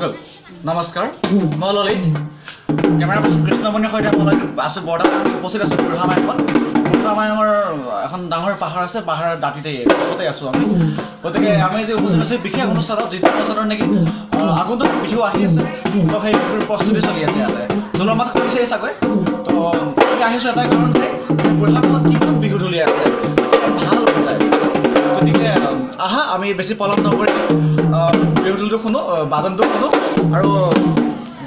বন্ধুসকল নমস্কাৰ মই ললিত কেমেৰা পাৰ্চন কৃষ্ণমণিৰ সৈতে মই আছোঁ বৰ্তমান উপস্থিত আছোঁ বুঢ়ামায়ঙত বুঢ়ামায়ঙৰ এখন ডাঙৰ পাহাৰ আছে পাহাৰৰ দাঁতিতে আছোঁ আমি গতিকে আমি এতিয়া উপস্থিত আছোঁ বিশেষ অনুষ্ঠানত যিটো অনুষ্ঠানৰ নেকি আগন্তুক বিহু আহি আছে তো সেই বিহুৰ প্ৰস্তুতি চলি আছে ইয়াতে জোলৰ মাত শুনিছে চাগৈ তো আমি আহিছোঁ এটা কাৰণতে বুঢ়ামায়ঙত কিমান বিহু ঢুলীয়া আছে ভাল বুজায় গতিকে আহা আমি বেছি পলম নকৰি বিহু ঢোলটো শুনো বাদনটো শুনো আৰু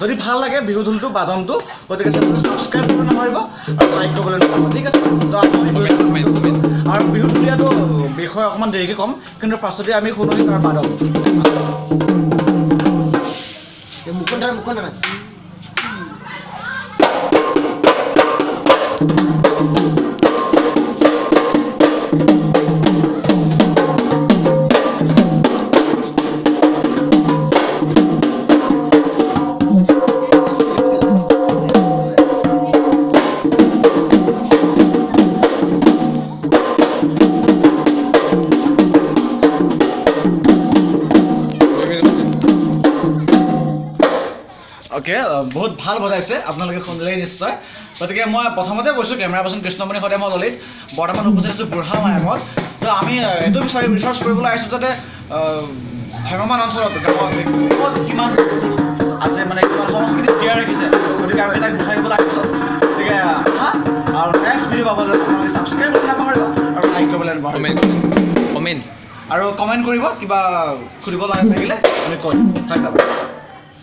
যদি ভাল লাগে বিহু ঢোলটো বাদনটো গতিকে চেনেলটো ছাবস্ক্ৰাইব কৰিব নাপাহৰিব আৰু লাইক কৰিবলৈ নাপাহৰিব ঠিক আছে তো আৰু বিহু ঢুলীয়াটো বিষয়ে অকণমান দেৰিকৈ ক'ম কিন্তু ফাৰ্ষ্টতে আমি শুনো তাৰ বাদন অ'কে বহুত ভাল বজাইছে আপোনালোকে শুনিলেই নিশ্চয় গতিকে মই প্ৰথমতে কৈছোঁ কেমেৰা পাৰ্চন কৃষ্ণমণিৰ সৈতে মই ললিত বৰ্তমান উপস্থিত আছোঁ বুঢ়ামায়ঙত তো আমি এইটো ৰিচাৰ্চ কৰিবলৈ আহিছোঁ যাতে ভ্ৰাম্যমাণ অঞ্চলত গাঁৱত কিমান আছে মানে কিমান সংস্কৃতি জীয়াই ৰাখিছে গতিকে আমি তাক বিচাৰিবলৈ আহিছোঁ গতিকে আৰু নেক্সট ভিডিঅ' পাব যে আপোনালোকে ছাবস্ক্ৰাইব কৰিব নাপাহৰিব আৰু লাইক কৰিবলৈ নাপাহৰিব কমেণ্ট আৰু কমেণ্ট কৰিব কিবা সুধিব লাগে থাকিলে আমি কৰিম ধন্যবাদ